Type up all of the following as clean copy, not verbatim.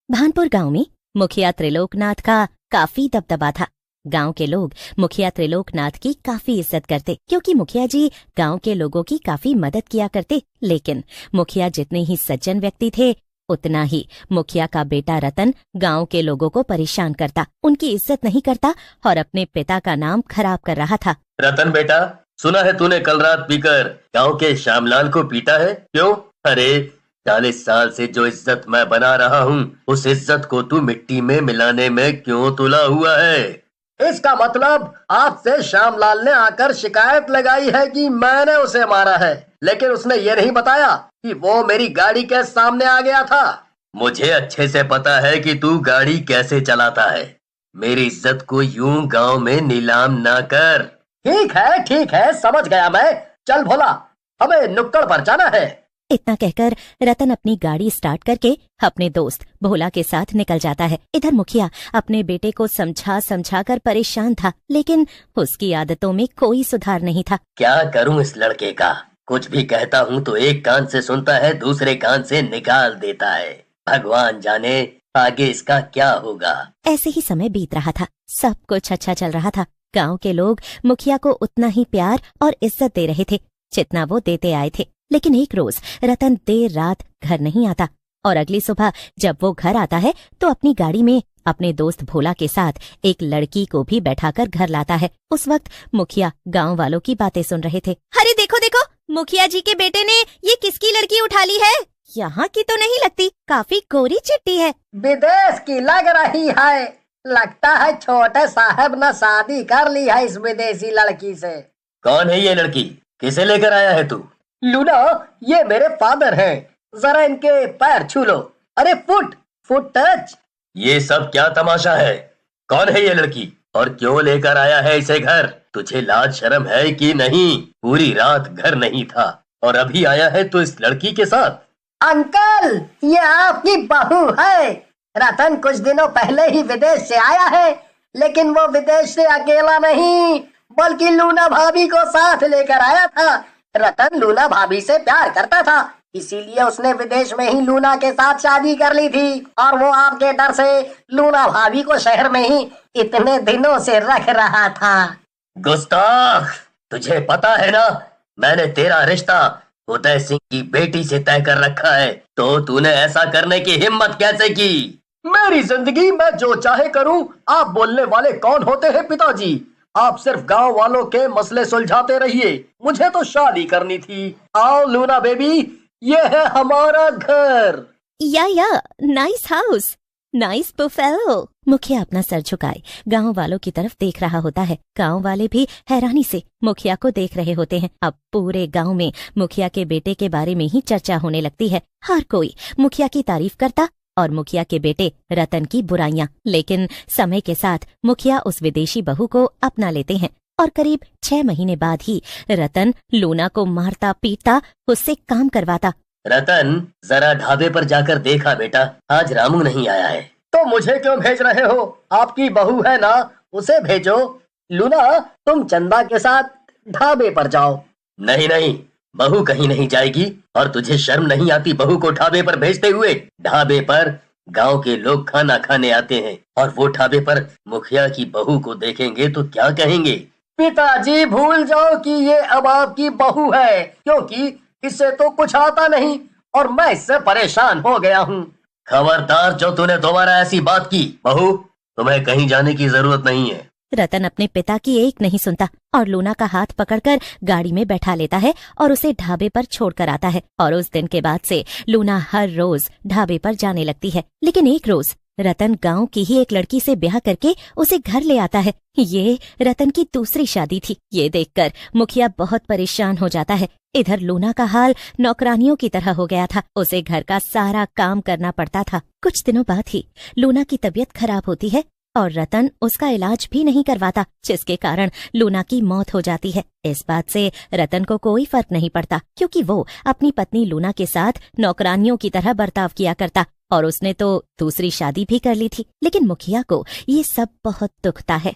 भानपुर गांव में मुखिया त्रिलोकनाथ का काफी दबदबा था। गांव के लोग मुखिया त्रिलोकनाथ की काफी इज्जत करते क्योंकि मुखिया जी गांव के लोगों की काफी मदद किया करते। लेकिन मुखिया जितने ही सज्जन व्यक्ति थे, उतना ही मुखिया का बेटा रतन गांव के लोगों को परेशान करता, उनकी इज्जत नहीं करता और अपने पिता का नाम खराब कर रहा था। रतन बेटा, सुना है तूने कल रात पीकर गांव के श्यामलाल को पीटा है, क्यों? अरे 40 साल से जो इज्जत मैं बना रहा हूँ, उस इज्जत को तू मिट्टी में मिलाने में क्यों तुला हुआ है? इसका मतलब आपसे श्यामलाल ने आकर शिकायत लगाई है कि मैंने उसे मारा है, लेकिन उसने ये नहीं बताया कि वो मेरी गाड़ी के सामने आ गया था। मुझे अच्छे से पता है कि तू गाड़ी कैसे चलाता है। मेरी इज्जत को यूं गांव में नीलाम ना कर। ठीक है, समझ गया मैं। चल भोला, हमें नुक्कड़ पर जाना है। इतना कहकर रतन अपनी गाड़ी स्टार्ट करके अपने दोस्त भोला के साथ निकल जाता है। इधर मुखिया अपने बेटे को समझा कर परेशान था, लेकिन उसकी आदतों में कोई सुधार नहीं था। क्या करूं इस लड़के का? कुछ भी कहता हूं तो एक कान से सुनता है, दूसरे कान से निकाल देता है। भगवान जाने आगे इसका क्या होगा। ऐसे ही समय बीत रहा था, सब कुछ अच्छा चल रहा था। गांव के लोग मुखिया को उतना ही प्यार और इज्जत दे रहे थे जितना वो देते आए थे। लेकिन एक रोज रतन देर रात घर नहीं आता और अगली सुबह जब वो घर आता है तो अपनी गाड़ी में अपने दोस्त भोला के साथ एक लड़की को भी बैठाकर घर लाता है। उस वक्त मुखिया गांव वालों की बातें सुन रहे थे। अरे देखो देखो, मुखिया जी के बेटे ने ये किसकी लड़की उठा ली है? यहाँ की तो नहीं लगती, काफी गोरी चिट्टी है। विदेश की लग रही है। लगता है छोटे साहब ने शादी कर ली है इस विदेशी लड़की से। कौन है ये लड़की? किसे लेकर आया है तू? लूना, ये मेरे फादर हैं। जरा इनके पैर छू लो। अरे फुट टच। ये सब क्या तमाशा है? कौन है ये लड़की और क्यों लेकर आया है इसे घर? तुझे लाज शर्म है कि नहीं? पूरी रात घर नहीं था और अभी आया है तो इस लड़की के साथ। अंकल, ये आपकी बहू है। रतन कुछ दिनों पहले ही विदेश से आया है, लेकिन वो विदेश से अकेला नहीं बल्कि लूना भाभी को साथ लेकर आया था। रतन लूना भाभी से प्यार करता था, इसीलिए उसने विदेश में ही लूना के साथ शादी कर ली थी और वो आपके डर से लूना भाभी को शहर में ही इतने दिनों से रख रहा था। गुस्ताख, तुझे पता है ना, मैंने तेरा रिश्ता उदय सिंह की बेटी से तय कर रखा है, तो तूने ऐसा करने की हिम्मत कैसे की? मेरी जिंदगी में जो चाहे करूं, आप बोलने वाले कौन होते हैं पिताजी? आप सिर्फ गांव वालों के मसले सुलझाते रहिए। मुझे तो शादी करनी थी। आओ लूना बेबी, ये है हमारा घर। या नाइस हाउस, नाइस बुफेलो। मुखिया अपना सर झुकाए गांव वालों की तरफ देख रहा होता है। गांव वाले भी हैरानी से मुखिया को देख रहे होते हैं। अब पूरे गांव में मुखिया के बेटे के बारे में ही चर्चा होने लगती है। हर कोई मुखिया की तारीफ करता और मुखिया के बेटे रतन की बुराइयां। लेकिन समय के साथ मुखिया उस विदेशी बहू को अपना लेते हैं और करीब 6 महीने बाद ही रतन लूना को मारता पीटता उससे काम करवाता। रतन, जरा ढाबे पर जाकर देखा बेटा, आज रामू नहीं आया है। तो मुझे क्यों भेज रहे हो? आपकी बहू है ना, उसे भेजो। लूना, तुम चंदा के साथ ढाबे पर जाओ। नहीं, बहू कहीं नहीं जाएगी। और तुझे शर्म नहीं आती बहू को ढाबे पर भेजते हुए? ढाबे पर गांव के लोग खाना खाने आते हैं और वो ढाबे पर मुखिया की बहू को देखेंगे तो क्या कहेंगे? पिताजी, भूल जाओ कि ये अब आपकी बहू है, क्योंकि इससे तो कुछ आता नहीं और मैं इससे परेशान हो गया हूँ। खबरदार, जो तूने दोबारा ऐसी बात की। बहू, तुम्हें कहीं जाने की जरूरत नहीं है। रतन अपने पिता की एक नहीं सुनता और लूना का हाथ पकड़कर गाड़ी में बैठा लेता है और उसे ढाबे पर छोड़कर आता है। और उस दिन के बाद से लूना हर रोज ढाबे पर जाने लगती है। लेकिन एक रोज रतन गांव की ही एक लड़की से ब्याह करके उसे घर ले आता है। ये रतन की दूसरी शादी थी। ये देखकर मुखिया बहुत परेशान हो जाता है। इधर लूना का हाल नौकरानियों की तरह हो गया था, उसे घर का सारा काम करना पड़ता था। कुछ दिनों बाद ही लूना की तबीयत खराब होती है और रतन उसका इलाज भी नहीं करवाता, जिसके कारण लूना की मौत हो जाती है। इस बात से रतन को कोई फर्क नहीं पड़ता, क्योंकि वो अपनी पत्नी लूना के साथ नौकरानियों की तरह बर्ताव किया करता और उसने तो दूसरी शादी भी कर ली थी। लेकिन मुखिया को ये सब बहुत दुखता है।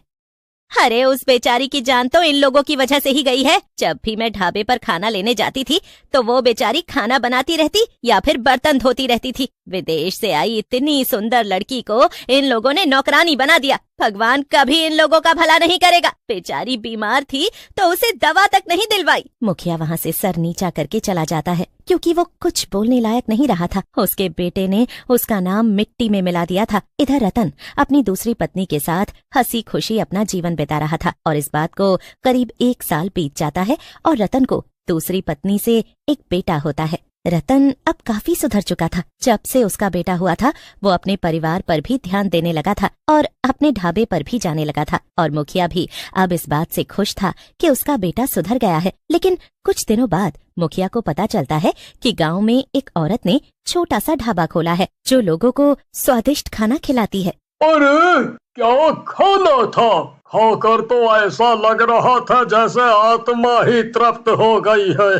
अरे उस बेचारी की जान तो इन लोगों की वजह से ही गई है। जब भी मैं ढाबे पर खाना लेने जाती थी तो वो बेचारी खाना बनाती रहती या फिर बर्तन धोती रहती थी। विदेश से आई इतनी सुंदर लड़की को इन लोगों ने नौकरानी बना दिया। भगवान कभी इन लोगों का भला नहीं करेगा। बेचारी बीमार थी तो उसे दवा तक नहीं दिलवाई। मुखिया वहाँ से सर नीचा करके चला जाता है क्योंकि वो कुछ बोलने लायक नहीं रहा था। उसके बेटे ने उसका नाम मिट्टी में मिला दिया था। इधर रतन अपनी दूसरी पत्नी के साथ हंसी खुशी अपना जीवन बिता रहा था और इस बात को करीब 1 साल बीत जाता है और रतन को दूसरी पत्नी से एक बेटा होता है। रतन अब काफी सुधर चुका था। जब से उसका बेटा हुआ था वो अपने परिवार पर भी ध्यान देने लगा था और अपने ढाबे पर भी जाने लगा था और मुखिया भी अब इस बात से खुश था कि उसका बेटा सुधर गया है। लेकिन कुछ दिनों बाद मुखिया को पता चलता है कि गांव में एक औरत ने छोटा सा ढाबा खोला है जो लोगों को स्वादिष्ट खाना खिलाती है। अरे क्या खाना था, खाकर तो ऐसा लग रहा था जैसे आत्मा ही तृप्त हो गई है।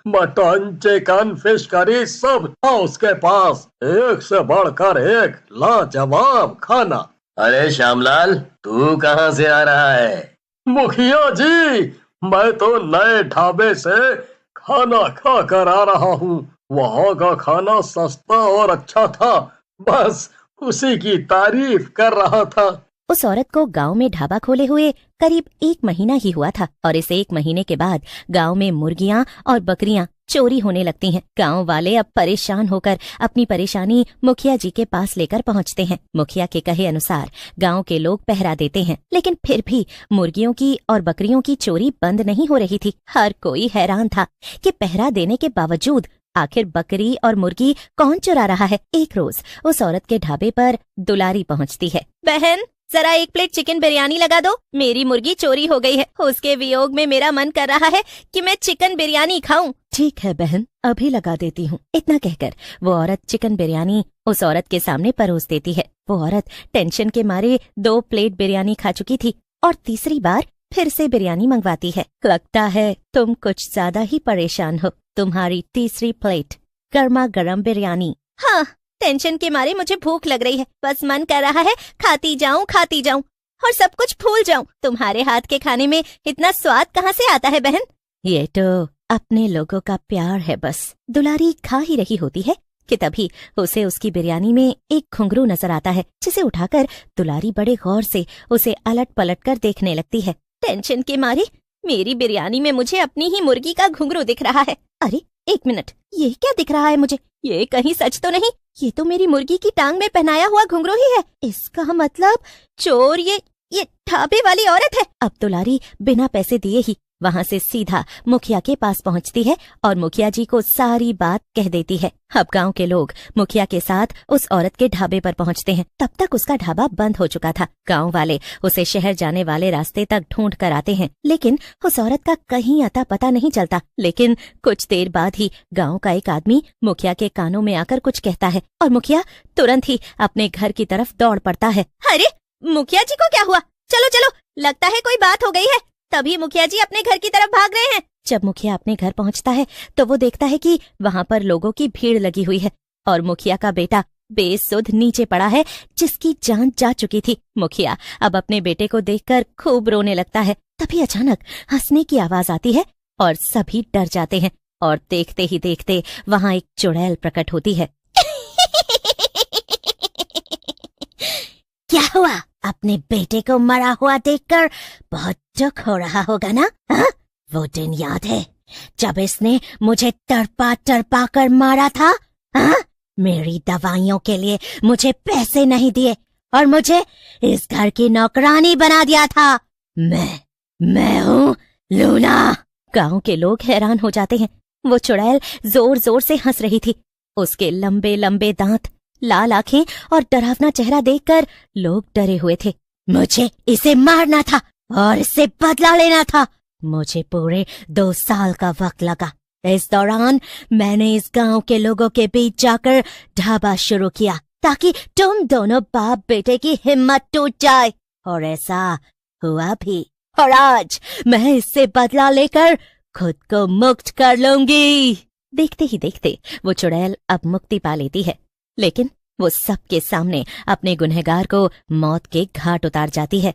मटन, चिकन, फिश करी सब था उसके पास। एक से बढ़कर एक लाजवाब खाना। अरे श्यामलाल, तू कहाँ से आ रहा है? मुखिया जी, मैं तो नए ढाबे से खाना खा कर आ रहा हूँ। वहाँ का खाना सस्ता और अच्छा था, बस उसी की तारीफ कर रहा था। उस औरत को गांव में ढाबा खोले हुए करीब 1 महीना ही हुआ था और इस 1 महीने के बाद गांव में मुर्गियां और बकरियां चोरी होने लगती हैं। गांव वाले अब परेशान होकर अपनी परेशानी मुखिया जी के पास लेकर पहुंचते हैं। मुखिया के कहे अनुसार गांव के लोग पहरा देते हैं, लेकिन फिर भी मुर्गियों की और बकरियों की चोरी बंद नहीं हो रही थी। हर कोई हैरान था कि पहरा देने के बावजूद आखिर बकरी और मुर्गी कौन चुरा रहा है। एक रोज उस औरत के ढाबे पर दुलारी पहुंचती है। बहन, जरा 1 प्लेट चिकन बिरयानी लगा दो। मेरी मुर्गी चोरी हो गई है। उसके वियोग में मेरा मन कर रहा है कि मैं चिकन बिरयानी खाऊं। ठीक है बहन, अभी लगा देती हूँ। इतना कहकर वो औरत चिकन बिरयानी उस औरत के सामने परोस देती है। वो औरत टेंशन के मारे 2 प्लेट बिरयानी खा चुकी थी और तीसरी बार फिर से बिरयानी मंगवाती है। लगता है तुम कुछ ज्यादा ही परेशान हो। तुम्हारी तीसरी प्लेट गर्मा गर्म बिरयानी। हाँ, टेंशन के मारे मुझे भूख लग रही है। बस मन कर रहा है खाती जाऊं और सब कुछ भूल जाऊं। तुम्हारे हाथ के खाने में इतना स्वाद कहाँ से आता है बहन? ये तो अपने लोगों का प्यार है बस। दुलारी खा ही रही होती है कि तभी उसे उसकी बिरयानी में एक घुंघरू नजर आता है, जिसे उठाकर दुलारी बड़े गौर से उसे अलट पलट कर देखने लगती है। टेंशन के मारे मेरी बिरयानी में मुझे अपनी ही मुर्गी का घुंघरू दिख रहा है। अरे 1 मिनट, ये क्या दिख रहा है मुझे? ये कहीं सच तो नहीं? ये तो मेरी मुर्गी की टांग में पहनाया हुआ घुंघरू ही है। इसका मतलब चोर ये ढाबे वाली औरत है। अब दुलारी बिना पैसे दिए ही वहाँ से सीधा मुखिया के पास पहुँचती है और मुखिया जी को सारी बात कह देती है। अब गांव के लोग मुखिया के साथ उस औरत के ढाबे पर पहुँचते हैं। तब तक उसका ढाबा बंद हो चुका था। गांव वाले उसे शहर जाने वाले रास्ते तक ढूंढ कर आते हैं, लेकिन उस औरत का कहीं अता पता नहीं चलता। लेकिन कुछ देर बाद ही गांव का एक आदमी मुखिया के कानों में आकर कुछ कहता है और मुखिया तुरंत ही अपने घर की तरफ दौड़ पड़ता है। अरे मुखिया जी को क्या हुआ? चलो चलो, लगता है कोई बात हो गई है। तभी मुखिया जी अपने घर की तरफ भाग रहे हैं। जब मुखिया अपने घर पहुंचता है तो वो देखता है कि वहाँ पर लोगों की भीड़ लगी हुई है और मुखिया का बेटा बेसुध नीचे पड़ा है, जिसकी जान जा चुकी थी। मुखिया अब अपने बेटे को देखकर खूब रोने लगता है। तभी अचानक हंसने की आवाज आती है और सभी डर जाते हैं और देखते ही देखते वहाँ एक चुड़ैल प्रकट होती है। क्या हुआ? अपने बेटे को मरा हुआ देखकर बहुत दुख हो रहा होगा ना? हा? वो दिन याद है जब इसने मुझे तड़पा तड़पा कर मारा था? हा? मेरी दवाइयों के लिए मुझे पैसे नहीं दिए और मुझे इस घर की नौकरानी बना दिया था। मैं हूँ लूना। गांव के लोग हैरान हो जाते हैं। वो चुड़ैल जोर जोर से हंस रही थी। उसके लंबे लंबे दांत, लाल आंखें और डरावना चेहरा देखकर लोग डरे हुए थे। मुझे इसे मारना था और इससे बदला लेना था। मुझे पूरे 2 साल का वक्त लगा। इस दौरान मैंने इस गांव के लोगों के बीच जाकर ढाबा शुरू किया ताकि तुम दोनों बाप बेटे की हिम्मत टूट जाए, और ऐसा हुआ भी। और आज मैं इससे बदला लेकर खुद को मुक्त कर लूंगी। देखते ही देखते वो चुड़ैल अब मुक्ति पा लेती है, लेकिन वो सबके सामने अपने गुनहगार को मौत के घाट उतार जाती है।